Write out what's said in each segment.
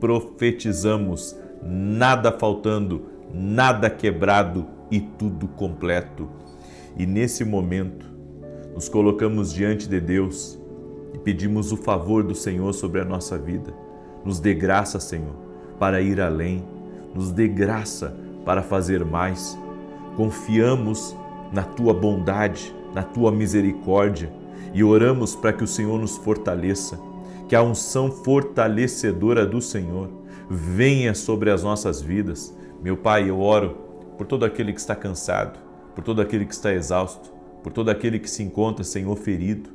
profetizamos: nada faltando, nada quebrado e tudo completo. E nesse momento, nos colocamos diante de Deus e pedimos o favor do Senhor sobre a nossa vida. Nos dê graça, Senhor, para ir além. Nos dê graça para fazer mais. Confiamos na Tua bondade, na Tua misericórdia e oramos para que o Senhor nos fortaleça, que a unção fortalecedora do Senhor venha sobre as nossas vidas. Meu Pai, eu oro por todo aquele que está cansado, por todo aquele que está exausto, por todo aquele que se encontra, Senhor, ferido,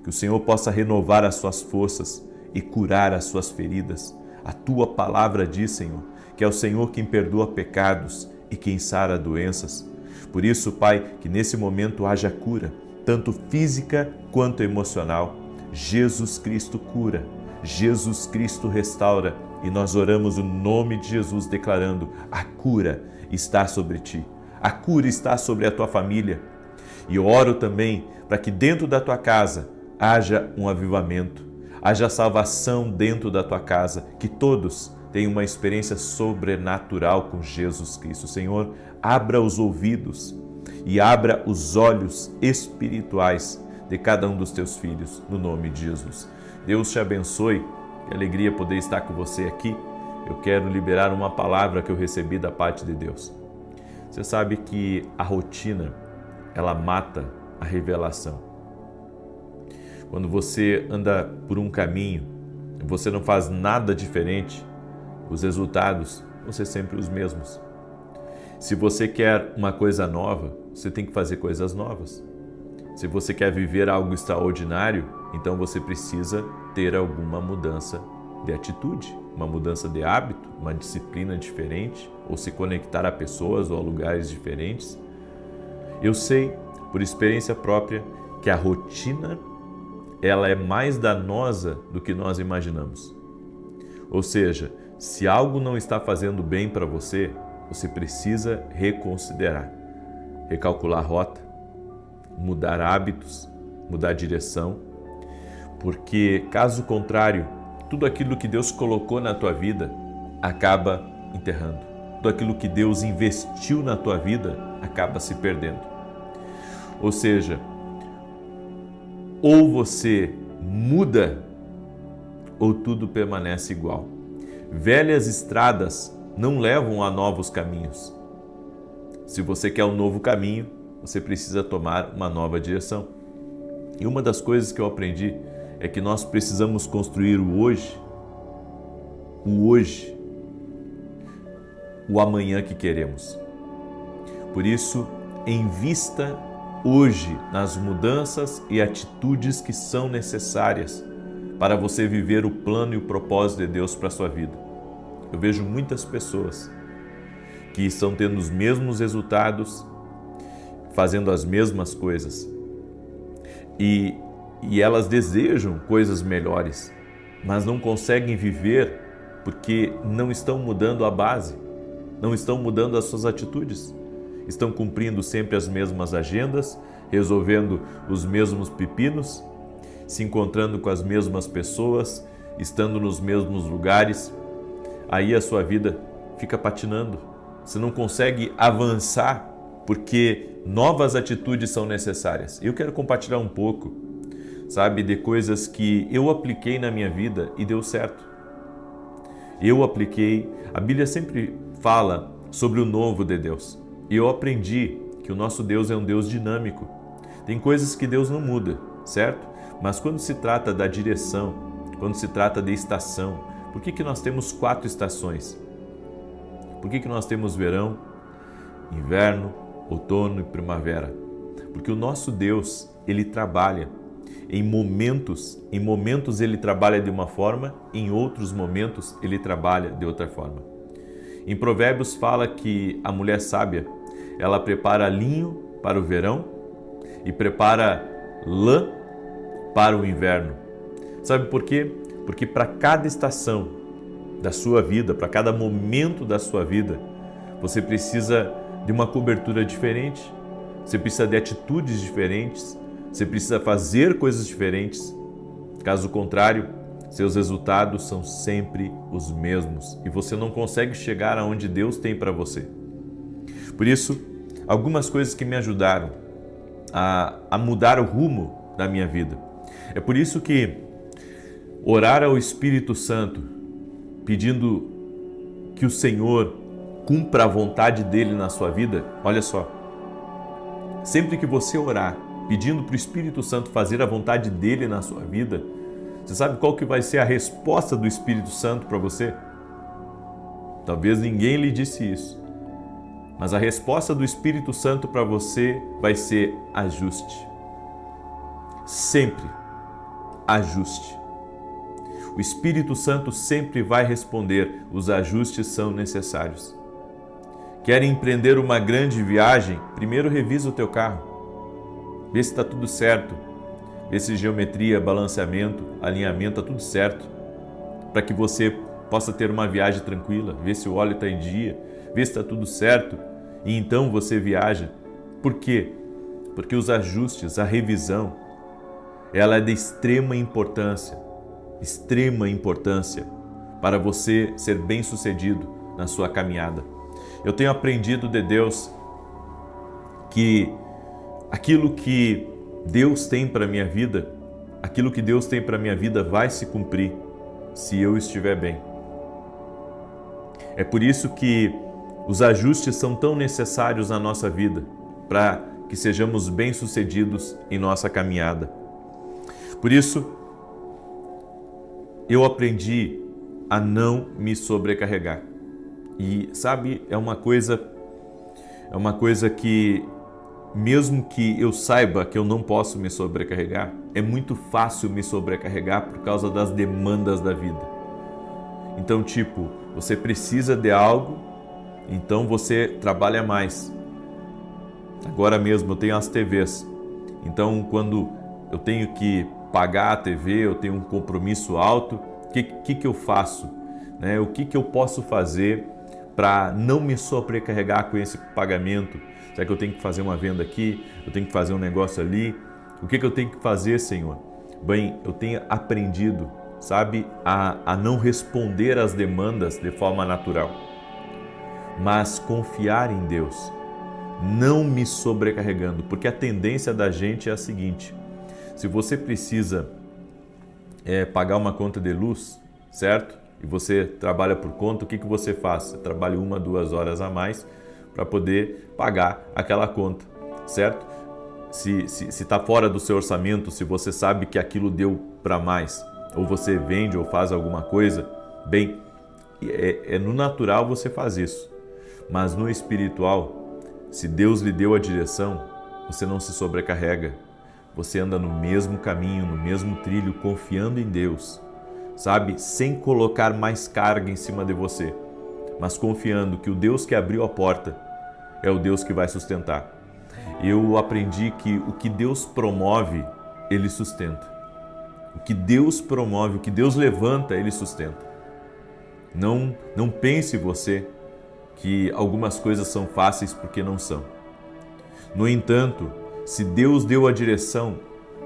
que o Senhor possa renovar as suas forças e curar as suas feridas. A Tua palavra diz, Senhor, que é o Senhor quem perdoa pecados e quem sara doenças. Por isso, Pai, que nesse momento haja cura, tanto física quanto emocional. Jesus Cristo cura, Jesus Cristo restaura e nós oramos o nome de Jesus declarando: a cura está sobre ti, a cura está sobre a tua família. E oro também para que dentro da tua casa haja um avivamento, haja salvação dentro da tua casa, que todos tenham uma experiência sobrenatural com Jesus Cristo. Senhor, abra os ouvidos e abra os olhos espirituais de cada um dos teus filhos, no nome de Jesus. Deus te abençoe, que alegria poder estar com você aqui. Eu quero liberar uma palavra que eu recebi da parte de Deus. Você sabe que a rotina, ela mata a revelação. Quando você anda por um caminho, você não faz nada diferente, os resultados vão ser sempre os mesmos. Se você quer uma coisa nova, você tem que fazer coisas novas. Se você quer viver algo extraordinário, então você precisa ter alguma mudança de atitude, uma mudança de hábito, uma disciplina diferente, ou se conectar a pessoas ou a lugares diferentes. Eu sei, por experiência própria, que a rotina, ela é mais danosa do que nós imaginamos. Ou seja, se algo não está fazendo bem para você, você precisa reconsiderar, recalcular a rota, mudar hábitos, mudar direção, porque caso contrário, tudo aquilo que Deus colocou na tua vida acaba enterrando. Tudo aquilo que Deus investiu na tua vida acaba se perdendo. Ou seja, ou você muda ou tudo permanece igual. Velhas estradas não levam a novos caminhos. Se você quer um novo caminho, você precisa tomar uma nova direção. E uma das coisas que eu aprendi é que nós precisamos construir o hoje, o amanhã que queremos. Por isso, invista hoje nas mudanças e atitudes que são necessárias para você viver o plano e o propósito de Deus para a sua vida. Eu vejo muitas pessoas que estão tendo os mesmos resultados, fazendo as mesmas coisas. E elas desejam coisas melhores, mas não conseguem viver porque não estão mudando a base, não estão mudando as suas atitudes. Estão cumprindo sempre as mesmas agendas, resolvendo os mesmos pepinos, se encontrando com as mesmas pessoas, estando nos mesmos lugares. Aí a sua vida fica patinando. Você não consegue avançar porque novas atitudes são necessárias. Eu quero compartilhar um pouco, sabe, de coisas que eu apliquei na minha vida e deu certo. Eu apliquei. A Bíblia sempre fala sobre o novo de Deus. E eu aprendi que o nosso Deus é um Deus dinâmico. Tem coisas que Deus não muda, certo? Mas quando se trata da direção, quando se trata de estação, por que nós temos 4 estações? Por que nós temos verão, inverno, outono e primavera? Porque o nosso Deus, Ele trabalha. Em momentos Ele trabalha de uma forma, em outros momentos Ele trabalha de outra forma. Em Provérbios fala que a mulher sábia, ela prepara linho para o verão e prepara lã para o inverno. Sabe por quê? Porque para cada estação da sua vida, para cada momento da sua vida, você precisa de uma cobertura diferente, você precisa de atitudes diferentes, você precisa fazer coisas diferentes. Caso contrário, seus resultados são sempre os mesmos e você não consegue chegar aonde Deus tem para você. Por isso, algumas coisas que me ajudaram a mudar o rumo da minha vida. É por isso que orar ao Espírito Santo, pedindo que o Senhor cumpra a vontade dele na sua vida, olha só, sempre que você orar, pedindo para o Espírito Santo fazer a vontade dele na sua vida, você sabe qual que vai ser a resposta do Espírito Santo para você? Talvez ninguém lhe disse isso, mas a resposta do Espírito Santo para você vai ser ajuste. Sempre ajuste. O Espírito Santo sempre vai responder, os ajustes são necessários. Quer empreender uma grande viagem? Primeiro revisa o teu carro. Vê se está tudo certo. Vê se geometria, balanceamento, alinhamento, está tudo certo. Para que você possa ter uma viagem tranquila. Vê se o óleo está em dia. Vê se está tudo certo. E então você viaja. Por quê? Porque os ajustes, a revisão, ela é de extrema importância para você ser bem-sucedido na sua caminhada. Eu tenho aprendido de Deus que aquilo que Deus tem para a minha vida, vai se cumprir se eu estiver bem. É por isso que os ajustes são tão necessários na nossa vida, para que sejamos bem-sucedidos em nossa caminhada. Por isso, eu aprendi a não me sobrecarregar. E sabe, é uma coisa que, mesmo que eu saiba que eu não posso me sobrecarregar, é muito fácil me sobrecarregar por causa das demandas da vida. Então, tipo, você precisa de algo, então você trabalha mais. Agora mesmo eu tenho as TVs, então quando eu tenho que pagar a TV, eu tenho um compromisso alto, o que eu faço? O que eu posso fazer para não me sobrecarregar com esse pagamento? Será que eu tenho que fazer uma venda aqui? Eu tenho que fazer um negócio ali? O que eu tenho que fazer, Senhor? Bem, eu tenho aprendido, sabe, a não responder às demandas de forma natural, mas confiar em Deus, não me sobrecarregando, porque a tendência da gente é a seguinte: se você precisa pagar uma conta de luz, certo? E você trabalha por conta, o que você faz? Você trabalha 1, 2 horas a mais para poder pagar aquela conta, certo? Se está fora do seu orçamento, se você sabe que aquilo deu para mais, ou você vende ou faz alguma coisa, bem, no natural você faz isso. Mas no espiritual, se Deus lhe deu a direção, você não se sobrecarrega. Você anda no mesmo caminho, no mesmo trilho, confiando em Deus, sabe? Sem colocar mais carga em cima de você, mas confiando que o Deus que abriu a porta é o Deus que vai sustentar. Eu aprendi que o que Deus promove, Ele sustenta. O que Deus promove, o que Deus levanta, Ele sustenta. Não pense você que algumas coisas são fáceis porque não são. No entanto, se Deus deu a direção,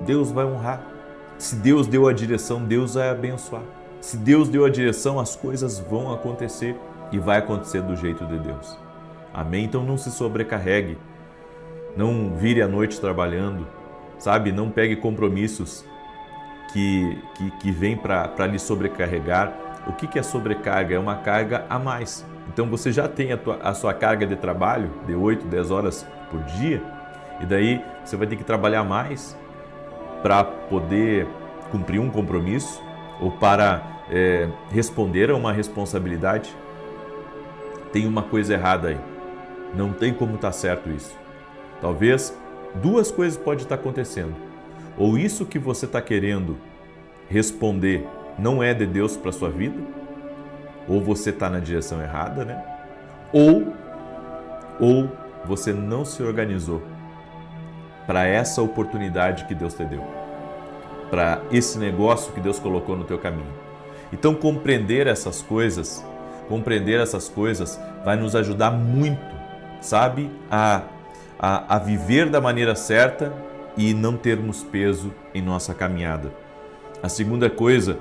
Deus vai honrar. Se Deus deu a direção, Deus vai abençoar. Se Deus deu a direção, as coisas vão acontecer e vai acontecer do jeito de Deus. Amém? Então não se sobrecarregue. Não vire à noite trabalhando, sabe? Não pegue compromissos que vêm para lhe sobrecarregar. O que é sobrecarga? É uma carga a mais. Então você já tem a sua carga de trabalho de 8, 10 horas por dia, e daí você vai ter que trabalhar mais para poder cumprir um compromisso ou para responder a uma responsabilidade. Tem uma coisa errada aí. Não tem como estar certo isso. Talvez 2 coisas podem estar acontecendo. Ou isso que você está querendo responder não é de Deus para a sua vida, ou você está na direção errada, né? Ou você não se organizou para essa oportunidade que Deus te deu, para esse negócio que Deus colocou no teu caminho. Então compreender essas coisas vai nos ajudar muito, sabe, a viver da maneira certa e não termos peso em nossa caminhada. A segunda coisa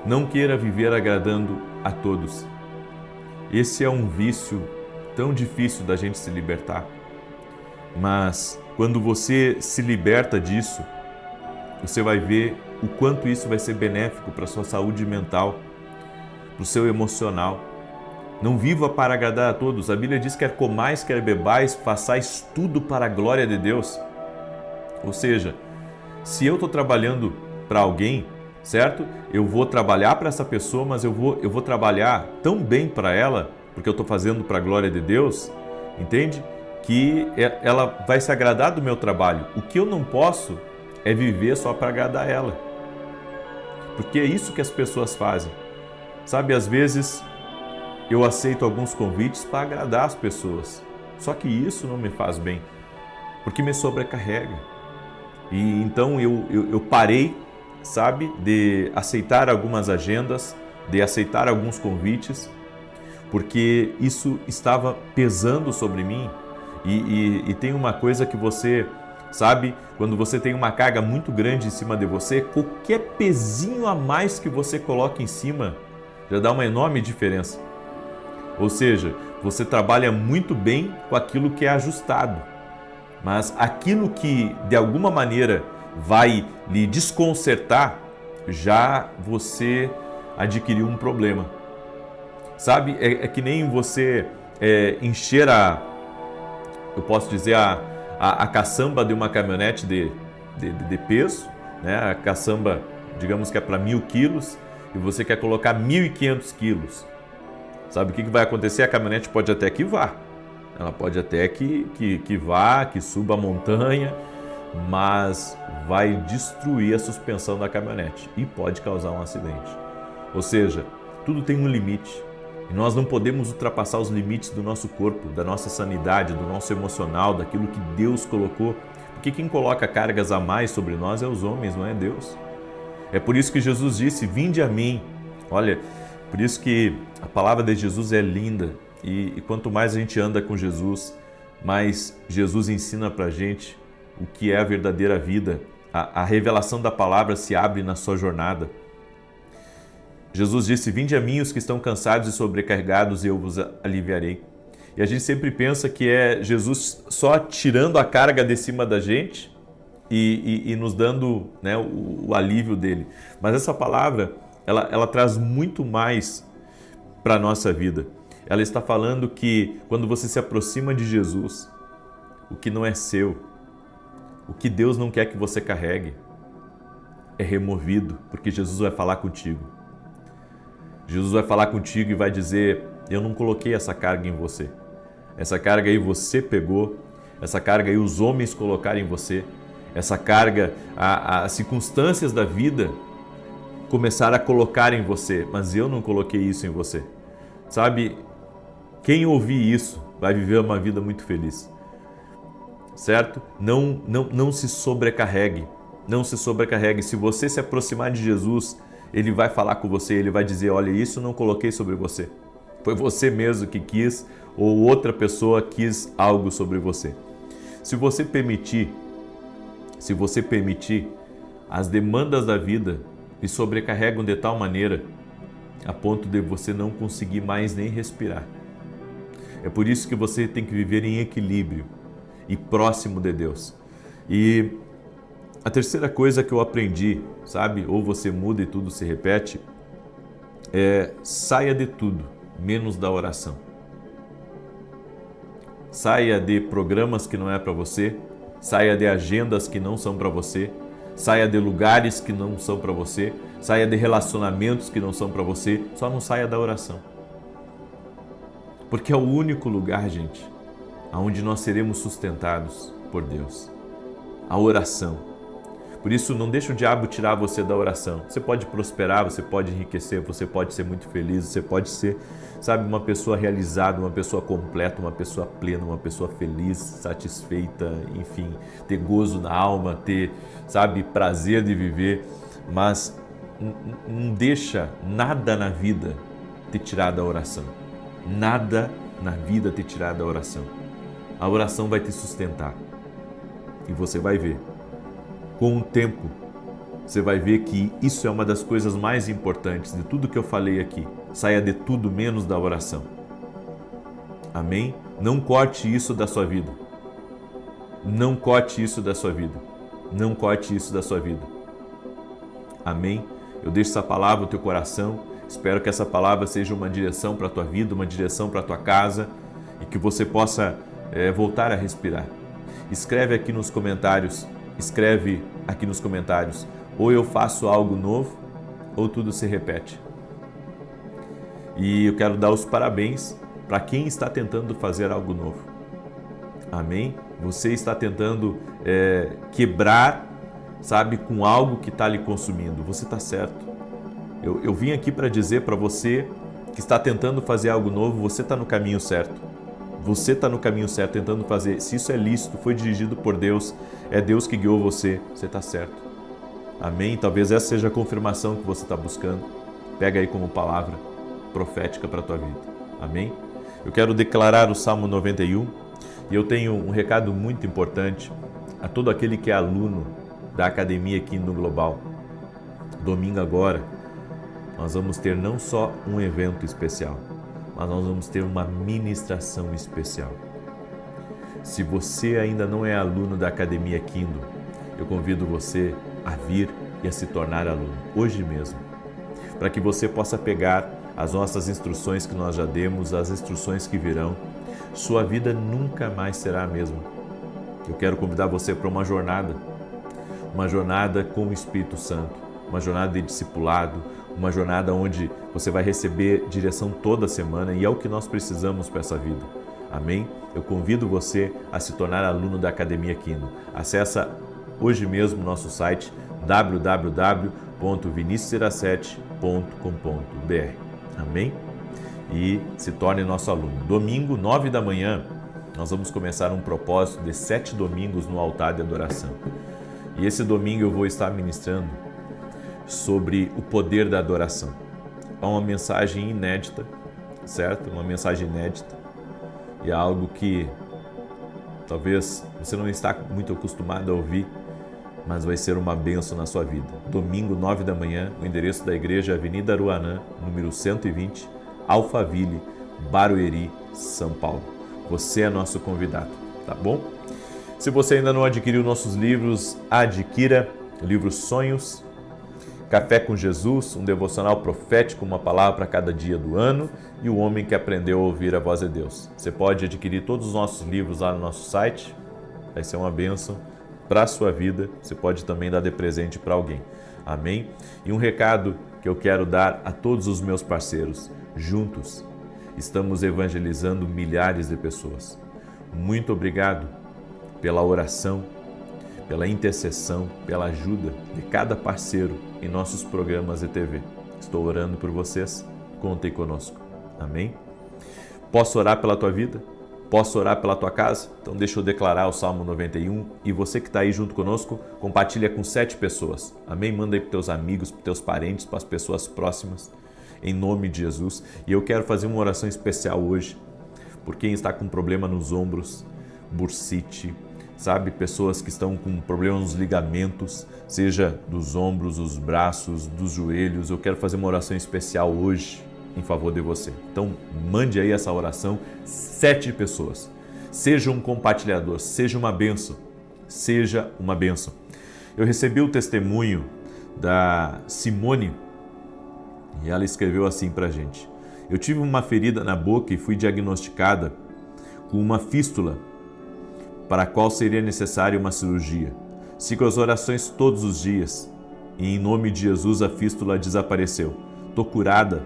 Não queira viver agradando a todos. Esse é um vício tão difícil da gente se libertar. Mas quando você se liberta disso, você vai ver o quanto isso vai ser benéfico para a sua saúde mental, para o seu emocional. Não viva para agradar a todos. A Bíblia diz: quer comais, quer bebais, façais tudo para a glória de Deus. Ou seja, se eu estou trabalhando para alguém, certo? Eu vou trabalhar para essa pessoa, mas eu vou trabalhar tão bem para ela, porque eu estou fazendo para a glória de Deus, entende? Que ela vai se agradar do meu trabalho. O que eu não posso é viver só para agradar ela. Porque é isso que as pessoas fazem. Sabe, às vezes eu aceito alguns convites para agradar as pessoas. Só que isso não me faz bem, porque me sobrecarrega. E então eu parei, sabe, de aceitar algumas agendas, de aceitar alguns convites, porque isso estava pesando sobre mim. E tem uma coisa que você sabe, quando você tem uma carga muito grande em cima de você, qualquer pezinho a mais que você coloca em cima já dá uma enorme diferença. Ou seja, você trabalha muito bem com aquilo que é ajustado, mas aquilo que de alguma maneira vai lhe desconcertar, já você adquiriu um problema. Sabe, é que nem você encher eu posso dizer, a caçamba de uma caminhonete de peso, né? A caçamba, digamos que é para 1.000 quilos, e você quer colocar 1.500 quilos. Sabe o que vai acontecer? A caminhonete pode até que vá. Ela pode até que vá, que suba a montanha, mas vai destruir a suspensão da caminhonete e pode causar um acidente. Ou seja, tudo tem um limite. E nós não podemos ultrapassar os limites do nosso corpo, da nossa sanidade, do nosso emocional, daquilo que Deus colocou. Porque quem coloca cargas a mais sobre nós é os homens, não é Deus. É por isso que Jesus disse: vinde a mim. Olha, por isso que a palavra de Jesus é linda. E quanto mais a gente anda com Jesus, mais Jesus ensina pra gente o que é a verdadeira vida. A revelação da palavra se abre na sua jornada. Jesus disse: vinde a mim os que estão cansados e sobrecarregados e eu vos aliviarei. E a gente sempre pensa que é Jesus só tirando a carga de cima da gente e nos dando, né, o alívio dele. Mas essa palavra, ela traz muito mais para a nossa vida. Ela está falando que quando você se aproxima de Jesus, o que não é seu, o que Deus não quer que você carregue, é removido, porque Jesus vai falar contigo. Jesus vai falar contigo e vai dizer: eu não coloquei essa carga em você. Essa carga aí você pegou, essa carga aí os homens colocaram em você, essa carga, as circunstâncias da vida começaram a colocar em você, mas eu não coloquei isso em você. Sabe, quem ouvir isso vai viver uma vida muito feliz, certo? Não se sobrecarregue, não se sobrecarregue. Se você se aproximar de Jesus, Ele vai falar com você, Ele vai dizer: olha, isso não coloquei sobre você. Foi você mesmo que quis, ou outra pessoa quis algo sobre você. Se você permitir, as demandas da vida lhe sobrecarregam de tal maneira a ponto de você não conseguir mais nem respirar. É por isso que você tem que viver em equilíbrio e próximo de Deus. E a terceira coisa que eu aprendi, sabe, ou você muda e tudo se repete, saia de tudo, menos da oração. Saia de programas que não é para você, saia de agendas que não são para você, saia de lugares que não são para você, saia de relacionamentos que não são para você, só não saia da oração. Porque é o único lugar, gente, onde nós seremos sustentados por Deus. A oração. Por isso, não deixe o diabo tirar você da oração. Você pode prosperar, você pode enriquecer, você pode ser muito feliz, você pode ser, sabe, uma pessoa realizada, uma pessoa completa, uma pessoa plena, uma pessoa feliz, satisfeita, enfim, ter gozo na alma, ter, sabe, prazer de viver, mas não deixa nada na vida te tirar da oração. Nada na vida te tirar da oração. A oração vai te sustentar. E você vai ver. Com o tempo, você vai ver que isso é uma das coisas mais importantes de tudo que eu falei aqui. Saia de tudo menos da oração. Amém? Não corte isso da sua vida. Não corte isso da sua vida. Não corte isso da sua vida. Amém? Eu deixo essa palavra no teu coração. Espero que essa palavra seja uma direção para a tua vida, uma direção para a tua casa e que você possa voltar a respirar. Escreve aqui nos comentários. Ou eu faço algo novo, ou tudo se repete. E eu quero dar os parabéns para quem está tentando fazer algo novo. Amém? Você está tentando quebrar, sabe, com algo que está lhe consumindo. Você está certo. Eu vim aqui para dizer para você que está tentando fazer algo novo, você está no caminho certo. Você está no caminho certo, tentando fazer. Se isso é lícito, foi dirigido por Deus, é Deus que guiou você, você está certo. Amém? Talvez essa seja a confirmação que você está buscando. Pega aí como palavra profética para a tua vida. Amém? Eu quero declarar o Salmo 91 e eu tenho um recado muito importante a todo aquele que é aluno da Academia Kingdom Global. Domingo agora, nós vamos ter não só um evento especial, mas nós vamos ter uma ministração especial. Se você ainda não é aluno da Academia Kingdom, eu convido você a vir e a se tornar aluno, hoje mesmo, para que você possa pegar as nossas instruções que nós já demos, as instruções que virão. Sua vida nunca mais será a mesma. Eu quero convidar você para uma jornada com o Espírito Santo, uma jornada de discipulado, uma jornada onde você vai receber direção toda semana e é o que nós precisamos para essa vida. Amém? Eu convido você a se tornar aluno da Academia Kingdom. Acesse hoje mesmo nosso site www.vinicius07.com.br. Amém? E se torne nosso aluno. Domingo, 9 da manhã, nós vamos começar um propósito de 7 domingos no altar de adoração. E esse domingo eu vou estar ministrando sobre o poder da adoração. É uma mensagem inédita, certo? Uma mensagem inédita e é algo que talvez você não está muito acostumado a ouvir, mas vai ser uma bênção na sua vida. Domingo, 9 da manhã, o endereço da igreja é Avenida Aruanã, número 120, Alphaville, Barueri, São Paulo. Você é nosso convidado, tá bom? Se você ainda não adquiriu nossos livros, adquira o livro Sonhos, Café com Jesus, um devocional profético, uma palavra para cada dia do ano, e o homem que aprendeu a ouvir a voz de Deus. Você pode adquirir todos os nossos livros lá no nosso site, vai ser uma bênção para a sua vida. Você pode também dar de presente para alguém. Amém? E um recado que eu quero dar a todos os meus parceiros. Juntos, estamos evangelizando milhares de pessoas. Muito obrigado pela oração, pela intercessão, pela ajuda de cada parceiro em nossos programas de TV. Estou orando por vocês, contem conosco. Amém? Posso orar pela tua vida? Posso orar pela tua casa? Então deixa eu declarar o Salmo 91 e você que está aí junto conosco, compartilha com 7 pessoas. Amém? Manda aí para teus amigos, para teus parentes, para as pessoas próximas, em nome de Jesus. E eu quero fazer uma oração especial hoje por quem está com problema nos ombros, bursite, sabe? Pessoas que estão com problema nos ligamentos, seja dos ombros, dos braços, dos joelhos. Eu quero fazer uma oração especial hoje em favor de você. Então, mande aí essa oração, 7 pessoas. Seja um compartilhador, seja uma bênção. Seja uma bênção. Eu recebi o testemunho da Simone e ela escreveu assim pra gente. Eu tive uma ferida na boca e fui diagnosticada com uma fístula, para a qual seria necessária uma cirurgia. Sigo as orações todos os dias e em nome de Jesus a fístula desapareceu. Estou curada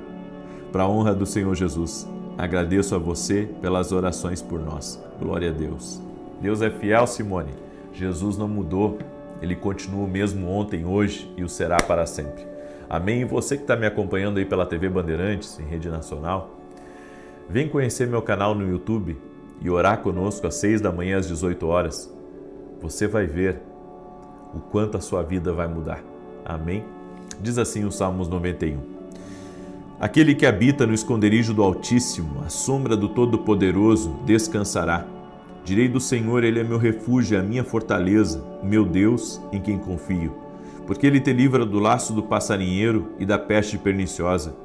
para a honra do Senhor Jesus. Agradeço a você pelas orações por nós. Glória a Deus. Deus é fiel, Simone. Jesus não mudou. Ele continua o mesmo ontem, hoje e o será para sempre. Amém? E você que está me acompanhando aí pela TV Bandeirantes, em rede nacional, vem conhecer meu canal no YouTube e orar conosco às 6 da manhã, às 18 horas. Você vai ver o quanto a sua vida vai mudar. Amém? Diz assim o Salmos 91. Aquele que habita no esconderijo do Altíssimo, à sombra do Todo-Poderoso, descansará. Direi do Senhor, Ele é meu refúgio, a minha fortaleza, o meu Deus em quem confio. porque Ele te livra do laço do passarinheiro e da peste perniciosa.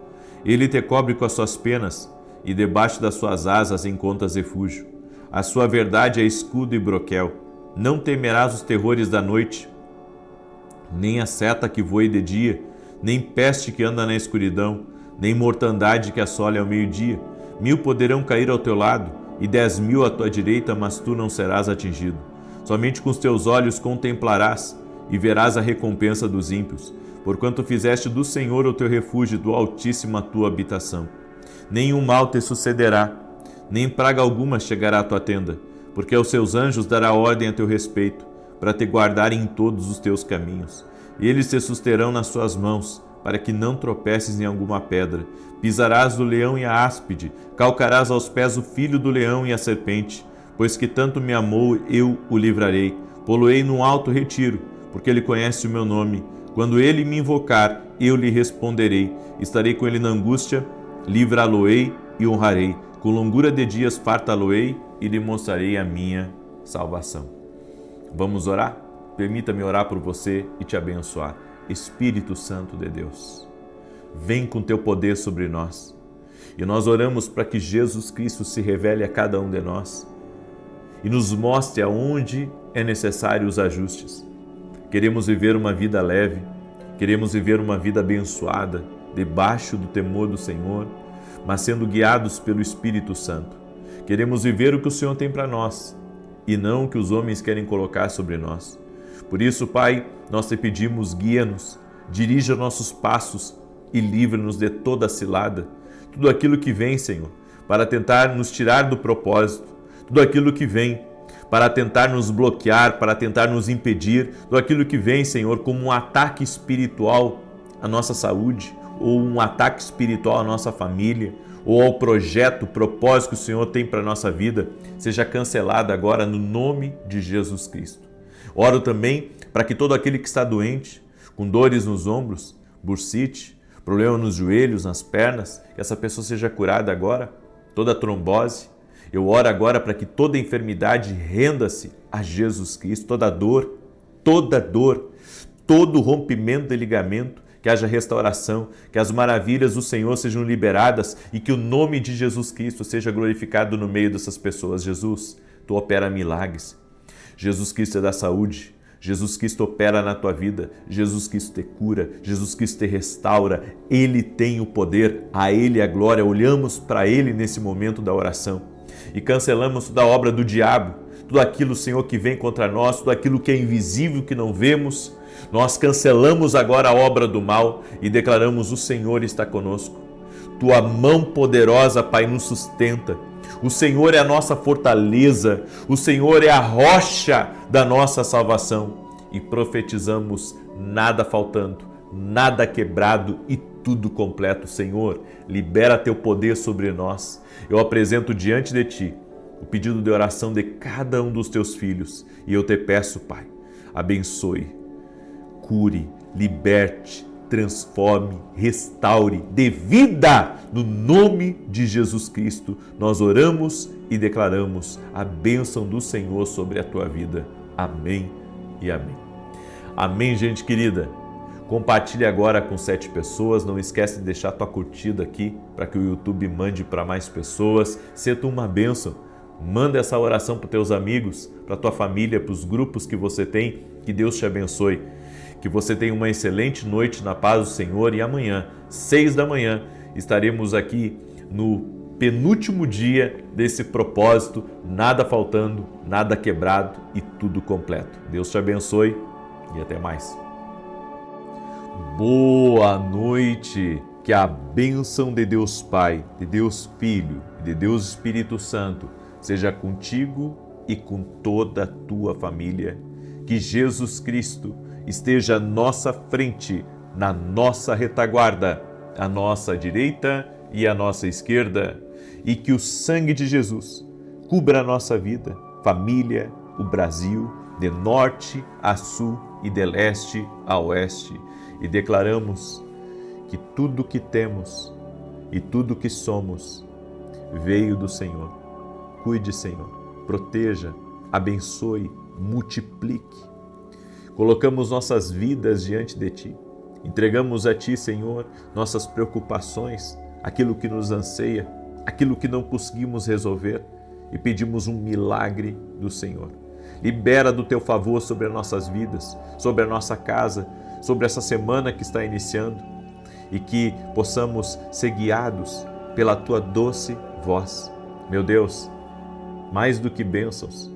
Ele te cobre com as suas penas, e debaixo das suas asas encontras refúgio. A sua verdade é escudo e broquel. Não temerás os terrores da noite, nem a seta que voe de dia, nem peste que anda na escuridão, nem mortandade que assole ao meio-dia. 1000 poderão cair ao teu lado, e 10.000 à tua direita, mas tu não serás atingido. Somente com os teus olhos contemplarás, e verás a recompensa dos ímpios, porquanto fizeste do Senhor o teu refúgio, do Altíssimo a tua habitação. Nenhum mal te sucederá, nem praga alguma chegará à tua tenda, porque aos seus anjos dará ordem a teu respeito, para te guardarem em todos os teus caminhos. E eles te susterão nas suas mãos, para que não tropeces em alguma pedra. Pisarás o leão e a áspide, calcarás aos pés o filho do leão e a serpente. Pois que tanto me amou, eu o livrarei. Pô-lo-ei num alto retiro, porque ele conhece o meu nome. Quando ele me invocar, eu lhe responderei. Estarei com ele na angústia, livrá-lo-ei e honrarei. Com longura de dias fartá-lo-ei e lhe mostrarei a minha salvação. Vamos orar? Permita-me orar por você e te abençoar. Espírito Santo de Deus, vem com teu poder sobre nós. E nós oramos para que Jesus Cristo se revele a cada um de nós e nos mostre aonde é necessário os ajustes. Queremos viver uma vida leve, queremos viver uma vida abençoada, debaixo do temor do Senhor, mas sendo guiados pelo Espírito Santo. Queremos viver o que o Senhor tem para nós e não o que os homens querem colocar sobre nós. Por isso, Pai, nós te pedimos, guia-nos, dirija nossos passos e livra-nos de toda cilada. Tudo aquilo que vem, Senhor, para tentar nos tirar do propósito, tudo aquilo que vem para tentar nos bloquear, para tentar nos impedir, tudo aquilo que vem, Senhor, como um ataque espiritual à nossa saúde, ou um ataque espiritual à nossa família, ou ao projeto, propósito que o Senhor tem para a nossa vida, seja cancelado agora no nome de Jesus Cristo. Oro também para que todo aquele que está doente, com dores nos ombros, bursite, problema nos joelhos, nas pernas, que essa pessoa seja curada agora, toda trombose. Eu oro agora para que toda enfermidade renda-se a Jesus Cristo, toda dor, todo rompimento de ligamento, que haja restauração, que as maravilhas do Senhor sejam liberadas e que o nome de Jesus Cristo seja glorificado no meio dessas pessoas. Jesus, tu opera milagres. Jesus Cristo é da saúde, Jesus Cristo opera na tua vida, Jesus Cristo te cura, Jesus Cristo te restaura, Ele tem o poder, a Ele a glória. Olhamos para Ele nesse momento da oração e cancelamos toda a obra do diabo, tudo aquilo, Senhor, que vem contra nós, tudo aquilo que é invisível, que não vemos. Nós cancelamos agora a obra do mal e declaramos: o Senhor está conosco. Tua mão poderosa, Pai, nos sustenta. O Senhor é a nossa fortaleza, o Senhor é a rocha da nossa salvação. E profetizamos: nada faltando, nada quebrado e tudo completo. Senhor, libera teu poder sobre nós. Eu apresento diante de ti o pedido de oração de cada um dos teus filhos e eu te peço, Pai, abençoe, cure, liberte, transforme, restaure, dê vida no nome de Jesus Cristo. Nós oramos e declaramos a bênção do Senhor sobre a tua vida. Amém e amém. Amém, gente querida. Compartilhe agora com 7 pessoas. Não esquece de deixar tua curtida aqui para que o YouTube mande para mais pessoas. Seja uma bênção. Manda essa oração para os teus amigos, para a tua família, para os grupos que você tem. Que Deus te abençoe. Que você tenha uma excelente noite na paz do Senhor e amanhã, 6 da manhã, estaremos aqui no penúltimo dia desse propósito, nada faltando, nada quebrado e tudo completo. Deus te abençoe e até mais. Boa noite! Que a bênção de Deus Pai, de Deus Filho e de Deus Espírito Santo seja contigo e com toda a tua família. Que Jesus Cristo esteja à nossa frente, na nossa retaguarda, à nossa direita e à nossa esquerda, e que o sangue de Jesus cubra a nossa vida, família, o Brasil, de norte a sul e de leste a oeste, e declaramos que tudo que temos e tudo que somos veio do Senhor. Cuide, Senhor, proteja, abençoe, multiplique. Colocamos nossas vidas diante de Ti. Entregamos a Ti, Senhor, nossas preocupações, aquilo que nos anseia, aquilo que não conseguimos resolver e pedimos um milagre do Senhor. Libera do Teu favor sobre as nossas vidas, sobre a nossa casa, sobre essa semana que está iniciando e que possamos ser guiados pela Tua doce voz. Meu Deus, mais do que bênçãos,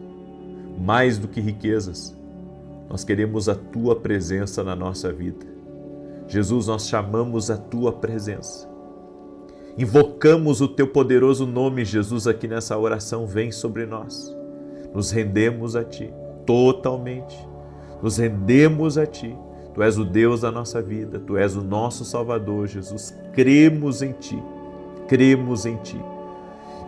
mais do que riquezas, nós queremos a Tua presença na nossa vida. Jesus, nós chamamos a Tua presença. Invocamos o Teu poderoso nome, Jesus, aqui nessa oração. Vem sobre nós. Nos rendemos a Ti totalmente. Nos rendemos a Ti. Tu és o Deus da nossa vida. Tu és o nosso Salvador, Jesus. Cremos em Ti. Cremos em Ti.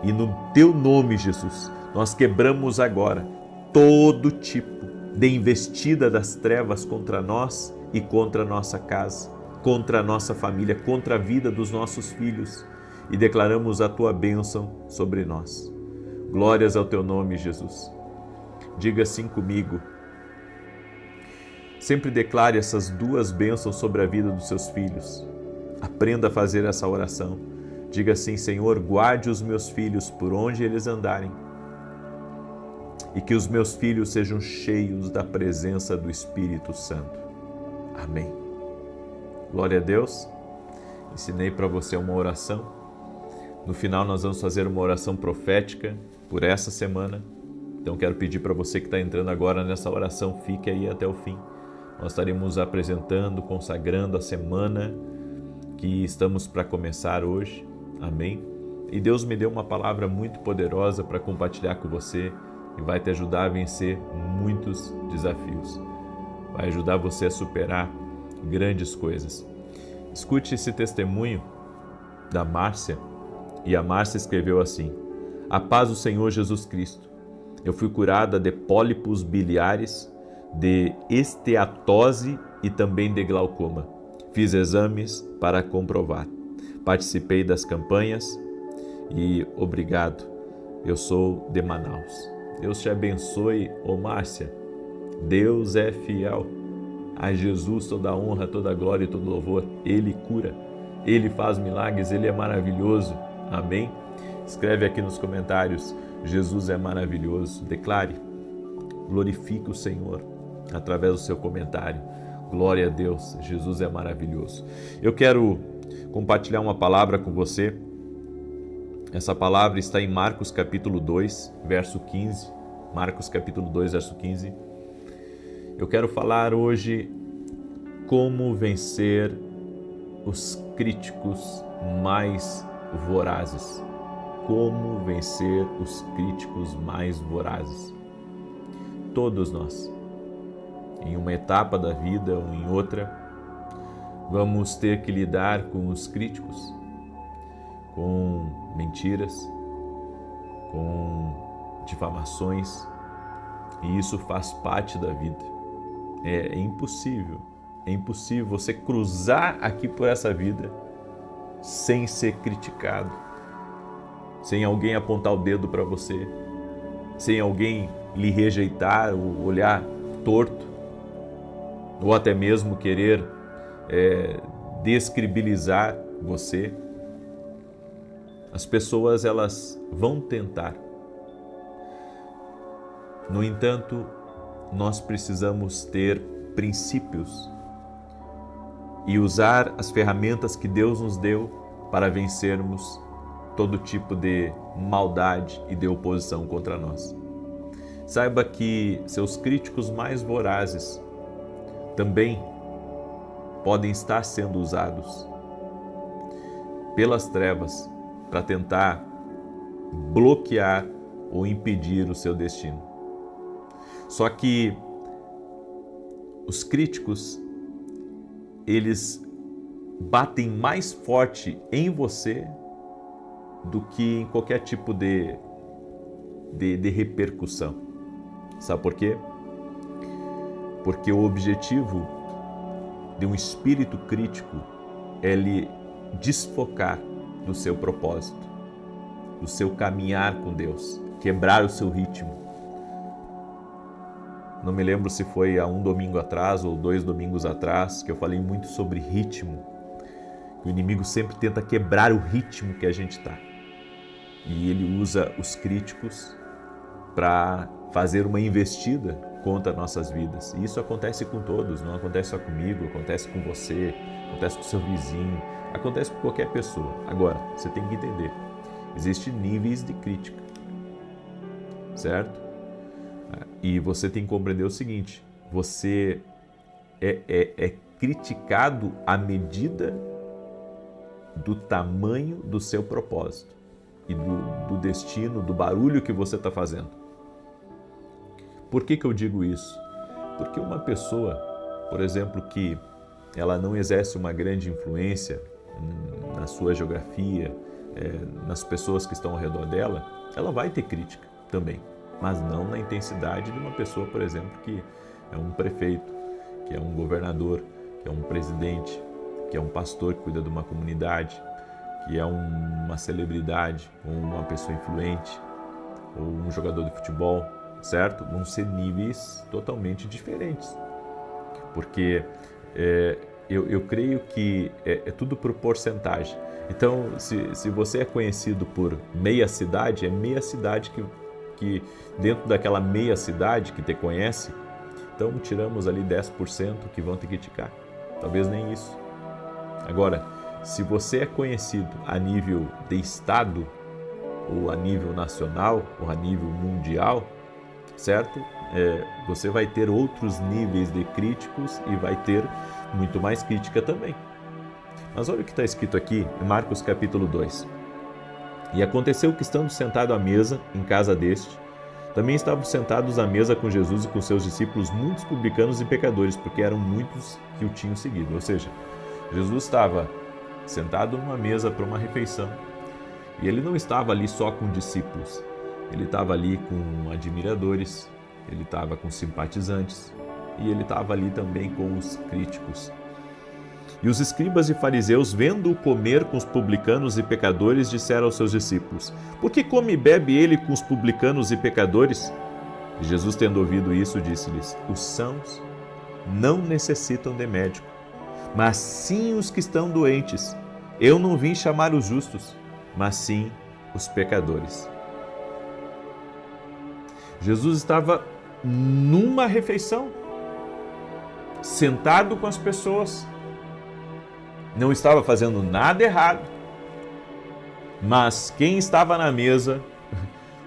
E no Teu nome, Jesus, nós quebramos agora todo tipo de investida das trevas contra nós e contra a nossa casa, contra a nossa família, contra a vida dos nossos filhos e declaramos a Tua bênção sobre nós. Glórias ao Teu nome, Jesus. Diga assim comigo. Sempre declare essas duas bênçãos sobre a vida dos seus filhos. Aprenda a fazer essa oração. Diga assim: Senhor, guarde os meus filhos por onde eles andarem e que os meus filhos sejam cheios da presença do Espírito Santo. Amém. Glória a Deus. Ensinei para você uma oração. No final nós vamos fazer uma oração profética por essa semana. Então quero pedir para você que está entrando agora nessa oração, fique aí até o fim. Nós estaremos apresentando, consagrando a semana que estamos para começar hoje. Amém. E Deus me deu uma palavra muito poderosa para compartilhar com você e vai te ajudar a vencer muitos desafios. Vai ajudar você a superar grandes coisas. Escute esse testemunho da Márcia. E a Márcia escreveu assim: A paz do Senhor Jesus Cristo. Eu fui curada de pólipos biliares, de esteatose e também de glaucoma. Fiz exames para comprovar. Participei das campanhas e obrigado. Eu sou de Manaus. Deus te abençoe, ô Márcia. Deus é fiel. A Jesus toda a honra, toda a glória e todo louvor. Ele cura, Ele faz milagres, Ele é maravilhoso. Amém? Escreve aqui nos comentários: Jesus é maravilhoso. Declare, glorifique o Senhor através do seu comentário. Glória a Deus, Jesus é maravilhoso. Eu quero compartilhar uma palavra com você. Essa palavra está em Marcos capítulo 2, verso 15. Marcos capítulo 2, verso 15. Eu quero falar hoje como vencer os críticos mais vorazes. Como vencer os críticos mais vorazes. Todos nós, em uma etapa da vida ou em outra, vamos ter que lidar com os críticos, com mentiras, com difamações, e isso faz parte da vida. É impossível você cruzar aqui por essa vida sem ser criticado, sem alguém apontar o dedo para você, sem alguém lhe rejeitar ou olhar torto, ou até mesmo querer descredibilizar você. As pessoas, elas vão tentar. No entanto, nós precisamos ter princípios e usar as ferramentas que Deus nos deu para vencermos todo tipo de maldade e de oposição contra nós. Saiba que seus críticos mais vorazes também podem estar sendo usados pelas trevas para tentar bloquear ou impedir o seu destino. Só que os críticos, eles batem mais forte em você do que em qualquer tipo de repercussão. Sabe por quê? Porque o objetivo de um espírito crítico é lhe desfocar do seu propósito, do seu caminhar com Deus, quebrar o seu ritmo. não me lembro se foi há um domingo atrás ou 2 domingos atrás, que eu falei muito sobre ritmo. O inimigo sempre tenta quebrar o ritmo que a gente está. E ele usa os críticos para fazer uma investida contra nossas vidas. E isso acontece com todos, não acontece só comigo, acontece com você, acontece com seu vizinho, acontece com qualquer pessoa. Agora, você tem que entender, existem níveis de crítica, certo? E você tem que compreender o seguinte, você é criticado à medida do tamanho do seu propósito e do destino, do barulho que você está fazendo. Por que eu digo isso? Porque uma pessoa, por exemplo, que ela não exerce uma grande influência na sua geografia, nas pessoas que estão ao redor dela, ela vai ter crítica também, mas não na intensidade de uma pessoa, por exemplo, que é um prefeito, que é um governador, que é um presidente, que é um pastor que cuida de uma comunidade, que é uma celebridade, ou uma pessoa influente, ou um jogador de futebol, certo? Vão ser níveis totalmente diferentes, porque eu creio que é tudo por porcentagem. Então, se você é conhecido por meia cidade, é meia cidade que dentro daquela meia cidade que te conhece, então tiramos ali 10% que vão te criticar, talvez nem isso. Agora, se você é conhecido a nível de estado, ou a nível nacional, ou a nível mundial, certo? Você vai ter outros níveis de críticos e vai ter muito mais crítica também. Mas olha o que está escrito aqui em Marcos capítulo 2. E aconteceu que, estando sentado à mesa em casa deste, também estavam sentados à mesa com Jesus e com seus discípulos muitos publicanos e pecadores, porque eram muitos que o tinham seguido. Ou seja, Jesus estava sentado numa mesa para uma refeição e ele não estava ali só com discípulos, ele estava ali com admiradores, ele estava com simpatizantes e ele estava ali também com os críticos. E os escribas e fariseus, vendo-o comer com os publicanos e pecadores, disseram aos seus discípulos: por que come e bebe ele com os publicanos e pecadores? E Jesus, tendo ouvido isso, disse-lhes: os sãos não necessitam de médico, mas sim os que estão doentes. Eu não vim chamar os justos, mas sim os pecadores. Jesus estava numa refeição, sentado com as pessoas, não estava fazendo nada errado, mas quem estava na mesa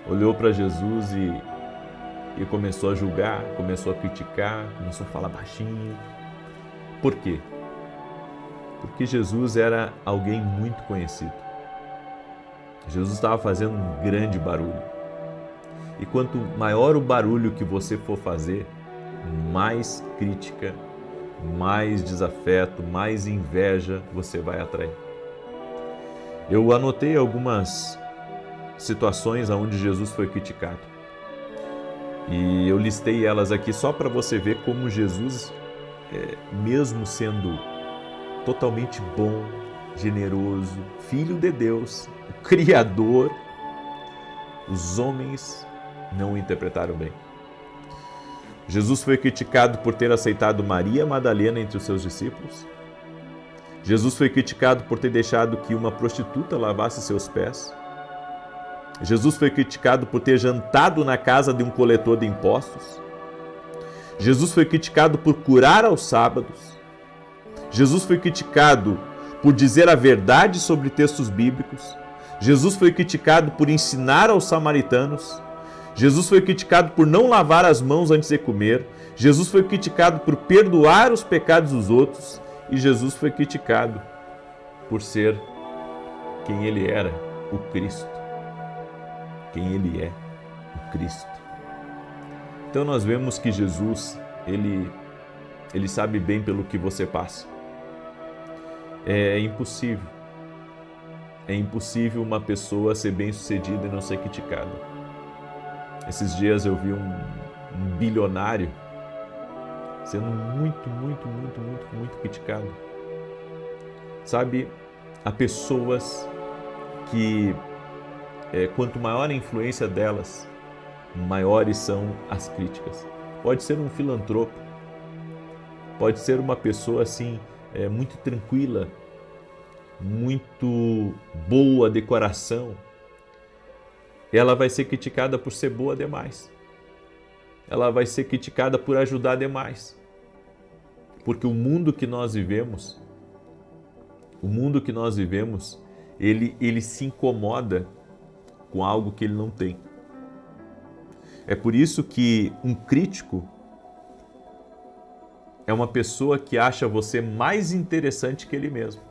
olhou para Jesus e começou a julgar, começou a criticar, começou a falar baixinho. Por quê? Porque Jesus era alguém muito conhecido. Jesus estava fazendo um grande barulho. E quanto maior o barulho que você for fazer, mais crítica, mais desafeto, mais inveja você vai atrair. Eu anotei algumas situações onde Jesus foi criticado. E eu listei elas aqui só para você ver como Jesus, mesmo sendo totalmente bom, generoso, filho de Deus, o Criador, os homens não o interpretaram bem. Jesus foi criticado por ter aceitado Maria Madalena entre os seus discípulos. Jesus foi criticado por ter deixado que uma prostituta lavasse seus pés. Jesus foi criticado por ter jantado na casa de um coletor de impostos. Jesus foi criticado por curar aos sábados. Jesus foi criticado por dizer a verdade sobre textos bíblicos. Jesus foi criticado por ensinar aos samaritanos. Jesus foi criticado por não lavar as mãos antes de comer. Jesus foi criticado por perdoar os pecados dos outros. E Jesus foi criticado por ser quem ele era, o Cristo. Quem ele é, o Cristo. Então nós vemos que Jesus, ele sabe bem pelo que você passa. É impossível uma pessoa ser bem-sucedida e não ser criticada. Esses dias eu vi um bilionário sendo muito criticado. Sabe, há pessoas que, quanto maior a influência delas, maiores são as críticas. pode ser um filantropo, pode ser uma pessoa assim, muito tranquila, muito boa de coração. Ela vai ser criticada por ser boa demais. Ela vai ser criticada por ajudar demais. Porque o mundo que nós vivemos, ele se incomoda com algo que ele não tem. É por isso que um crítico é uma pessoa que acha você mais interessante que ele mesmo.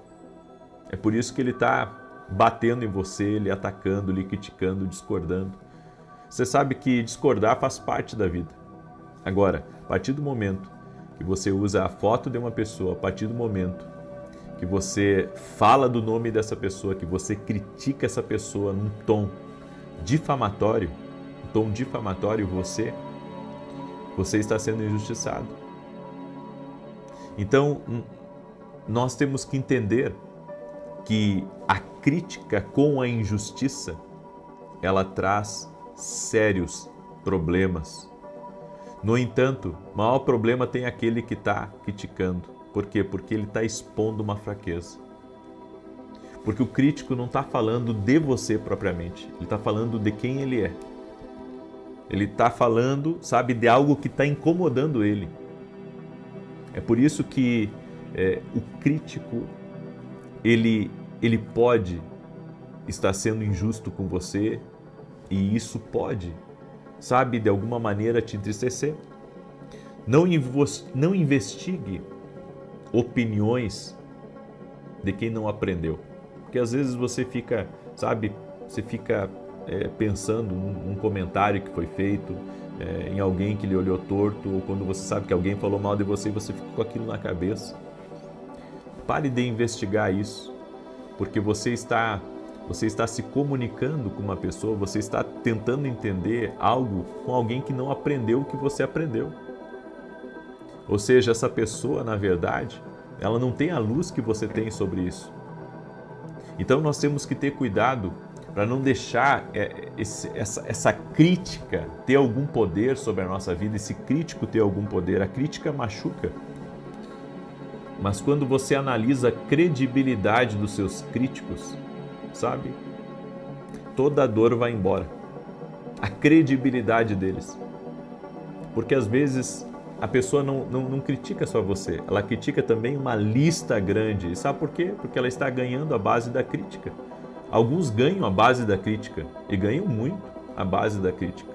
É por isso que ele está batendo em você, lhe atacando, lhe criticando, discordando. Você sabe que discordar faz parte da vida. Agora, a partir do momento que você usa a foto de uma pessoa, a partir do momento que você fala do nome dessa pessoa, que você critica essa pessoa num tom difamatório, você está sendo injustiçado. Então, nós temos que entender que a crítica com a injustiça, ela traz sérios problemas. No entanto, o maior problema tem aquele que está criticando. Por quê? Porque ele está expondo uma fraqueza. Porque o crítico não está falando de você propriamente, ele está falando de quem ele é. Ele está falando, sabe, de algo que está incomodando ele. É por isso que o crítico, ele pode estar sendo injusto com você e isso pode, sabe, de alguma maneira te entristecer. Não investigue opiniões de quem não aprendeu. Porque às vezes você fica, sabe, pensando num comentário que foi feito, em alguém que lhe olhou torto, ou quando você sabe que alguém falou mal de você e você fica com aquilo na cabeça. Pare de investigar isso, porque você está se comunicando com uma pessoa, você está tentando entender algo com alguém que não aprendeu o que você aprendeu. Ou seja, essa pessoa, na verdade, ela não tem a luz que você tem sobre isso. Então nós temos que ter cuidado para não deixar essa crítica ter algum poder sobre a nossa vida, esse crítico ter algum poder. A crítica machuca. Mas quando você analisa a credibilidade dos seus críticos, sabe? Toda a dor vai embora. A credibilidade deles. Porque às vezes a pessoa não critica só você, ela critica também uma lista grande. E sabe por quê? Porque ela está ganhando a base da crítica. Alguns ganham a base da crítica e ganham muito a base da crítica.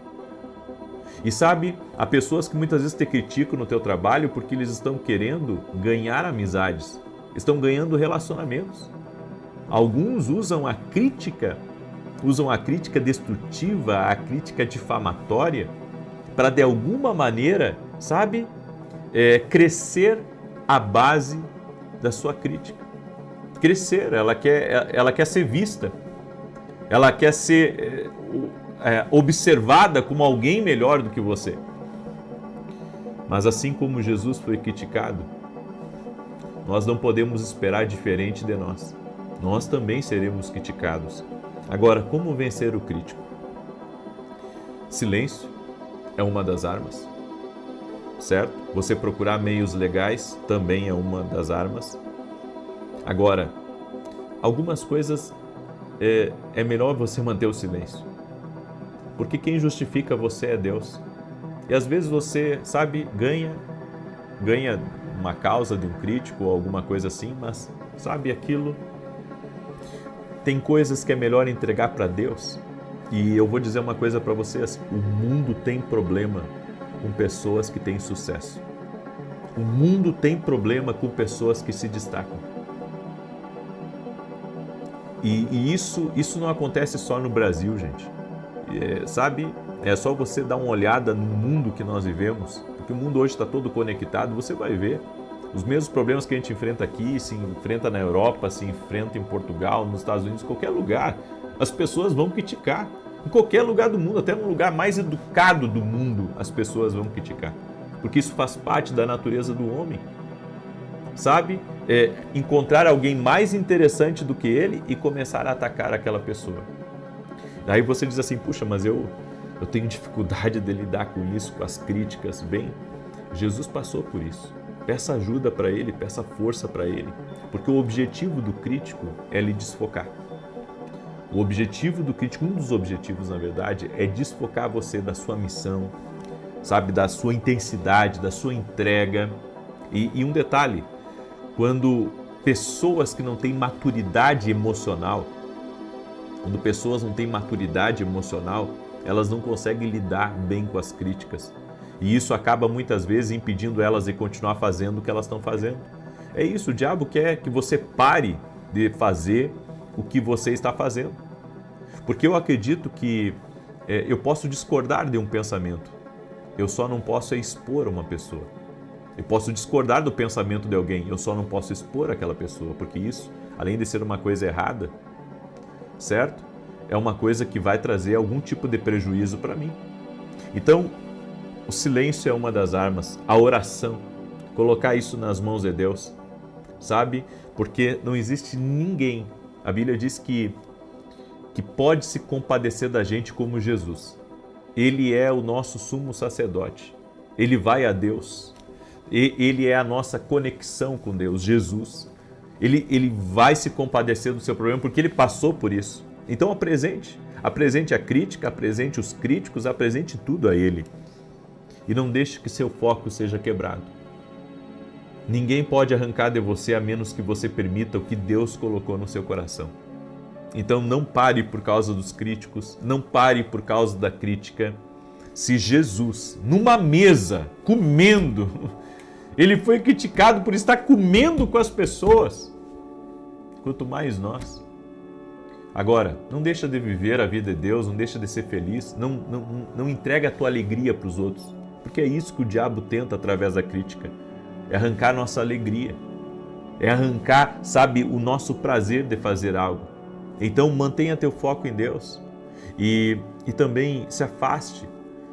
E sabe, há pessoas que muitas vezes te criticam no teu trabalho porque eles estão querendo ganhar amizades, estão ganhando relacionamentos. Alguns usam a crítica destrutiva, a crítica difamatória, para de alguma maneira, sabe, crescer a base da sua crítica. Crescer, ela quer ser vista, ela quer ser observada como alguém melhor do que você. Mas assim como Jesus foi criticado, nós não podemos esperar diferente de nós. Nós também seremos criticados. Agora, como vencer o crítico? Silêncio é uma das armas, certo? Você procurar meios legais também é uma das armas. Agora, algumas coisas é melhor você manter o silêncio, porque quem justifica você é Deus. E às vezes você, sabe, ganha uma causa de um crítico ou alguma coisa assim, mas, sabe, aquilo tem coisas que é melhor entregar para Deus. E eu vou dizer uma coisa para vocês, o mundo tem problema com pessoas que têm sucesso. O mundo tem problema com pessoas que se destacam. E isso não acontece só no Brasil, gente. Sabe, é só você dar uma olhada no mundo que nós vivemos, porque o mundo hoje está todo conectado, você vai ver os mesmos problemas que a gente enfrenta aqui, se enfrenta na Europa, se enfrenta em Portugal, nos Estados Unidos, qualquer lugar. As pessoas vão criticar. Em qualquer lugar do mundo, até no lugar mais educado do mundo, as pessoas vão criticar. Porque isso faz parte da natureza do homem. Sabe? Encontrar alguém mais interessante do que ele e começar a atacar aquela pessoa. Daí você diz assim, puxa, mas eu eu tenho dificuldade de lidar com isso, com as críticas. Bem, Jesus passou por isso. Peça ajuda para Ele, peça força para Ele, porque o objetivo do crítico é lhe desfocar. O objetivo do crítico, um dos objetivos, na verdade, é desfocar você da sua missão, sabe, da sua intensidade, da sua entrega. E um detalhe, quando pessoas que não têm maturidade emocional, elas não conseguem lidar bem com as críticas. E isso acaba muitas vezes impedindo elas de continuar fazendo o que elas estão fazendo. É isso, o diabo quer que você pare de fazer o que você está fazendo. Porque eu acredito que eu posso discordar de um pensamento, eu só não posso expor uma pessoa. Eu posso discordar do pensamento de alguém, eu só não posso expor aquela pessoa, porque isso, além de ser uma coisa errada, certo? É uma coisa que vai trazer algum tipo de prejuízo para mim. Então, o silêncio é uma das armas, a oração, colocar isso nas mãos de Deus, sabe? Porque não existe ninguém, a Bíblia diz que pode se compadecer da gente como Jesus. Ele é o nosso sumo sacerdote, ele vai a Deus, ele é a nossa conexão com Deus, Jesus. Ele vai se compadecer do seu problema porque ele passou por isso. Então apresente a crítica, apresente os críticos, apresente tudo a ele. E não deixe que seu foco seja quebrado. Ninguém pode arrancar de você a menos que você permita o que Deus colocou no seu coração. Então não pare por causa dos críticos, não pare por causa da crítica. Se Jesus, numa mesa, comendo, ele foi criticado por estar comendo com as pessoas, quanto mais nós. Agora, não deixa de viver a vida de Deus, não deixa de ser feliz, não entrega a tua alegria para os outros, porque é isso que o diabo tenta através da crítica, é arrancar nossa alegria, é arrancar, sabe, o nosso prazer de fazer algo. Então mantenha teu foco em Deus e também se afaste,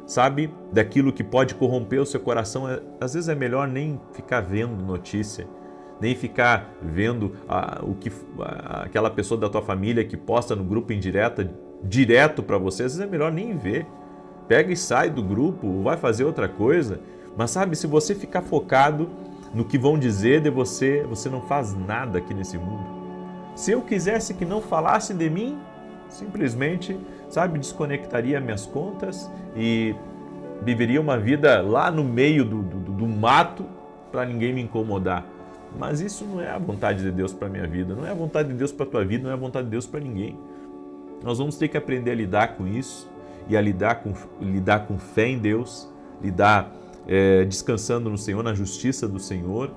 sabe, daquilo que pode corromper o seu coração. Às vezes é melhor nem ficar vendo notícia, nem ficar vendo aquela pessoa da tua família que posta no grupo indireta, direto para você. Às vezes é melhor nem ver. Pega e sai do grupo, vai fazer outra coisa. Mas sabe, se você ficar focado no que vão dizer de você, você não faz nada aqui nesse mundo. Se eu quisesse que não falassem de mim, simplesmente, sabe, desconectaria minhas contas e viveria uma vida lá no meio do mato para ninguém me incomodar. Mas isso não é a vontade de Deus para a minha vida, não é a vontade de Deus para a tua vida, não é a vontade de Deus para ninguém. Nós vamos ter que aprender a lidar com isso e a lidar com fé em Deus, lidar descansando no Senhor, na justiça do Senhor.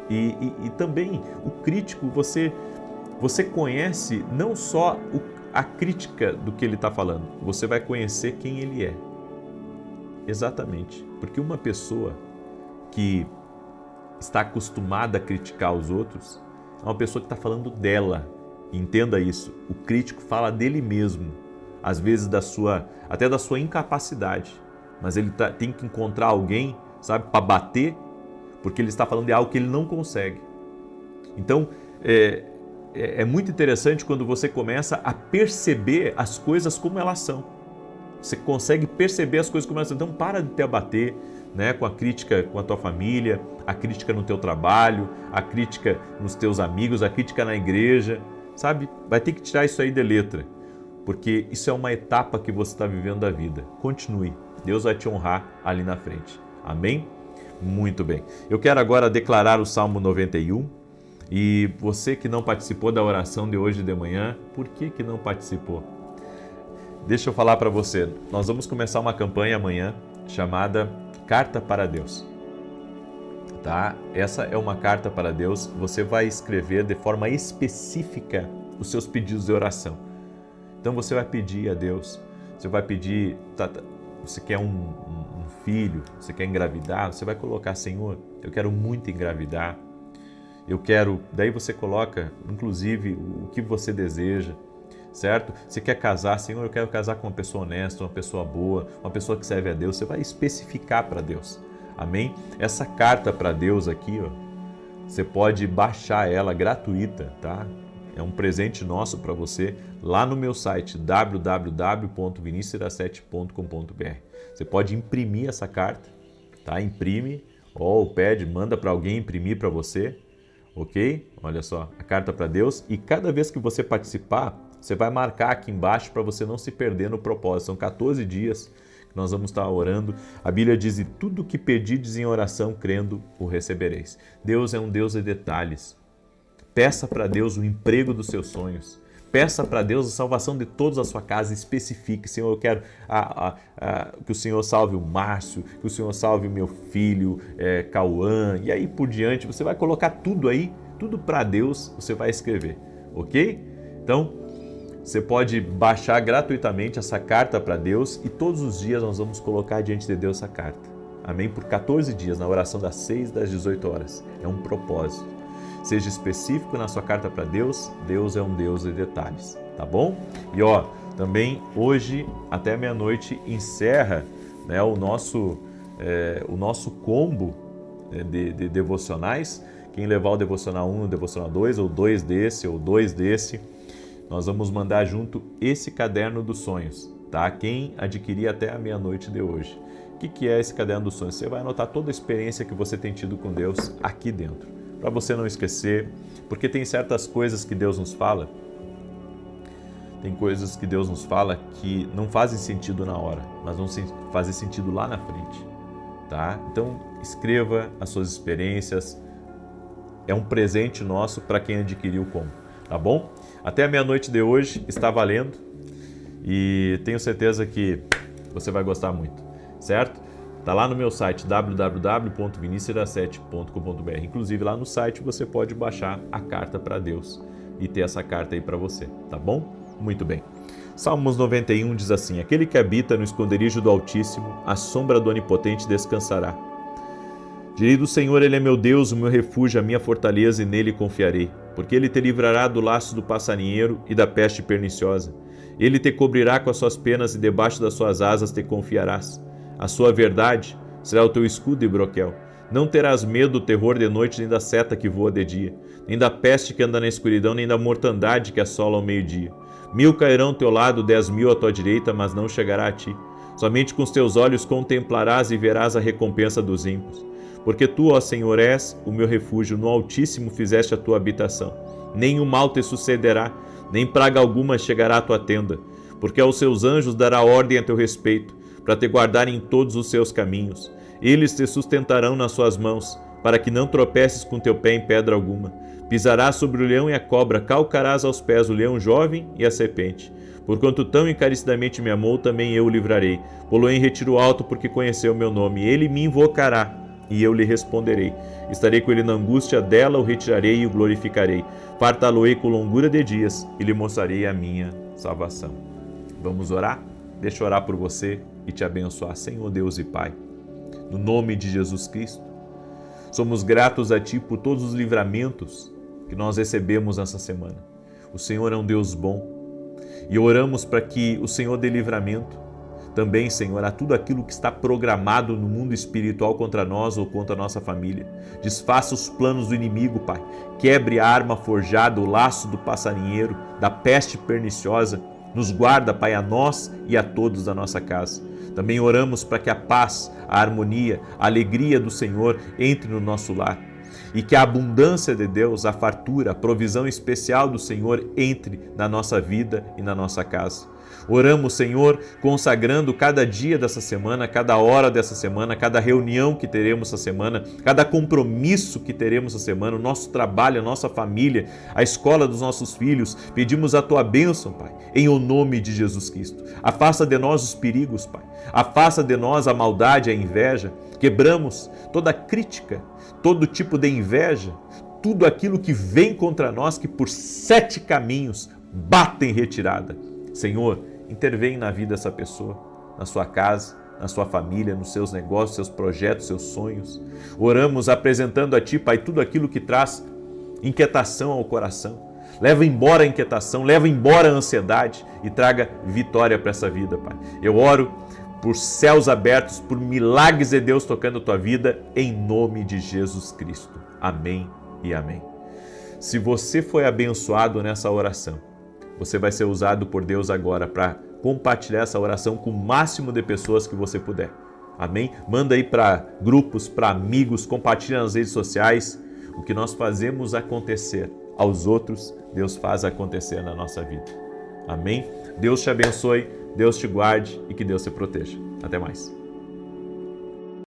E também o crítico, você conhece não só a crítica do que ele está falando, você vai conhecer quem ele é. Exatamente, porque uma pessoa que está acostumada a criticar os outros é uma pessoa que está falando dela. Entenda isso, o crítico fala dele mesmo, às vezes até da sua incapacidade, mas ele tem que encontrar alguém, sabe, para bater, porque ele está falando de algo que ele não consegue. Então, é muito interessante quando você começa a perceber as coisas como elas são. Você consegue perceber as coisas como elas são. Então para de te abater, né, com a crítica com a tua família, a crítica no teu trabalho, a crítica nos teus amigos, a crítica na igreja, sabe? Vai ter que tirar isso aí de letra, porque isso é uma etapa que você está vivendo da vida. Continue, Deus vai te honrar ali na frente. Amém? Muito bem. Eu quero agora declarar o Salmo 91. E você que não participou da oração de hoje de manhã, por que não participou? Deixa eu falar para você, nós vamos começar uma campanha amanhã chamada Carta para Deus. Tá? Essa é uma carta para Deus, você vai escrever de forma específica os seus pedidos de oração. Então você vai pedir a Deus, você vai pedir, você quer um filho, você quer engravidar, você vai colocar, Senhor, eu quero muito engravidar. Eu quero, daí você coloca, inclusive, o que você deseja, certo? Você quer casar, Senhor, eu quero casar com uma pessoa honesta, uma pessoa boa, uma pessoa que serve a Deus. Você vai especificar para Deus, amém? Essa carta para Deus aqui, ó, você pode baixar ela gratuita, tá? É um presente nosso para você lá no meu site www.vinicius17.com.br. Você pode imprimir essa carta, tá? Imprime ou pede, manda para alguém imprimir para você, ok? Olha só, a carta para Deus, e cada vez que você participar, você vai marcar aqui embaixo para você não se perder no propósito. São 14 dias que nós vamos estar orando. A Bíblia diz: e tudo que pedides em oração, crendo, o recebereis. Deus é um Deus de detalhes. Peça para Deus o emprego dos seus sonhos. Peça para Deus a salvação de todos a sua casa. Especifique: Senhor, eu quero que o Senhor salve o Márcio, que o Senhor salve o meu filho, Cauã, e aí por diante. Você vai colocar tudo aí, tudo para Deus, você vai escrever, ok? Então, você pode baixar gratuitamente essa carta para Deus e todos os dias nós vamos colocar diante de Deus essa carta. Amém? Por 14 dias, na oração das 6 das 18 horas. É um propósito. Seja específico na sua carta para Deus. Deus é um Deus de detalhes, tá bom? E também hoje até meia-noite encerra, né, o nosso combo de devocionais. Quem levar o devocional 1, o devocional 2, ou 2 desse, ou 2 desse, nós vamos mandar junto esse caderno dos sonhos, tá? Quem adquirir até a meia-noite de hoje. O que é esse caderno dos sonhos? Você vai anotar toda a experiência que você tem tido com Deus aqui dentro, para você não esquecer, porque tem certas coisas que Deus nos fala, que não fazem sentido na hora, mas vão fazer sentido lá na frente, tá? Então, escreva as suas experiências, é um presente nosso para quem adquiriu o combo, tá bom? Até a meia-noite de hoje está valendo e tenho certeza que você vai gostar muito, certo? Está lá no meu site www.vinicius17.com.br. Inclusive lá no site você pode baixar a carta para Deus e ter essa carta aí para você, tá bom? Muito bem. Salmos 91 diz assim: aquele que habita no esconderijo do Altíssimo, à sombra do Onipotente descansará. Direi do Senhor, Ele é meu Deus, o meu refúgio, a minha fortaleza, e nele confiarei. Porque Ele te livrará do laço do passarinheiro e da peste perniciosa. Ele te cobrirá com as suas penas e debaixo das suas asas te confiarás. A sua verdade será o teu escudo e broquel. Não terás medo do terror de noite, nem da seta que voa de dia, nem da peste que anda na escuridão, nem da mortandade que assola ao meio-dia. 1000 cairão ao teu lado, 10.000 à tua direita, mas não chegará a ti. Somente com os teus olhos contemplarás e verás a recompensa dos ímpios. Porque tu, ó Senhor, és o meu refúgio, no Altíssimo fizeste a tua habitação. Nem o mal te sucederá, nem praga alguma chegará à tua tenda, porque aos seus anjos dará ordem a teu respeito, para te guardarem em todos os seus caminhos. Eles te sustentarão nas suas mãos, para que não tropeces com teu pé em pedra alguma. Pisarás sobre o leão e a cobra, calcarás aos pés o leão jovem e a serpente. Porquanto tão encarecidamente me amou, também eu o livrarei. Pô-lo em retiro alto, porque conheceu o meu nome. Ele me invocará, e eu lhe responderei. Estarei com ele na angústia, dela o retirarei e o glorificarei. Fartá-lo-ei com longura de dias, e lhe mostrarei a minha salvação. Vamos orar? Deixa eu orar por você e te abençoar. Senhor Deus e Pai, no nome de Jesus Cristo, somos gratos a Ti por todos os livramentos que nós recebemos nessa semana. O Senhor é um Deus bom e oramos para que o Senhor dê livramento também, Senhor, a tudo aquilo que está programado no mundo espiritual contra nós ou contra a nossa família. Desfaça os planos do inimigo, Pai. Quebre a arma forjada, o laço do passarinheiro, da peste perniciosa. Nos guarda, Pai, a nós e a todos da nossa casa. Também oramos para que a paz, a harmonia, a alegria do Senhor entre no nosso lar. E que a abundância de Deus, a fartura, a provisão especial do Senhor entre na nossa vida e na nossa casa. Oramos, Senhor, consagrando cada dia dessa semana, cada hora dessa semana, cada reunião que teremos essa semana, cada compromisso que teremos essa semana, o nosso trabalho, a nossa família, a escola dos nossos filhos. Pedimos a Tua bênção, Pai, em o nome de Jesus Cristo. Afasta de nós os perigos, Pai. Afasta de nós a maldade, a inveja. Quebramos toda crítica, todo tipo de inveja, tudo aquilo que vem contra nós, que por 7 caminhos bate em retirada. Senhor, intervém na vida dessa pessoa, na sua casa, na sua família, nos seus negócios, seus projetos, seus sonhos. Oramos apresentando a Ti, Pai, tudo aquilo que traz inquietação ao coração. Leva embora a inquietação, leva embora a ansiedade e traga vitória para essa vida, Pai. Eu oro por céus abertos, por milagres de Deus tocando a tua vida, em nome de Jesus Cristo. Amém e amém. Se você foi abençoado nessa oração, você vai ser usado por Deus agora para compartilhar essa oração com o máximo de pessoas que você puder. Amém? Manda aí para grupos, para amigos, compartilha nas redes sociais. O que nós fazemos acontecer aos outros, Deus faz acontecer na nossa vida. Amém? Deus te abençoe, Deus te guarde e que Deus te proteja. Até mais.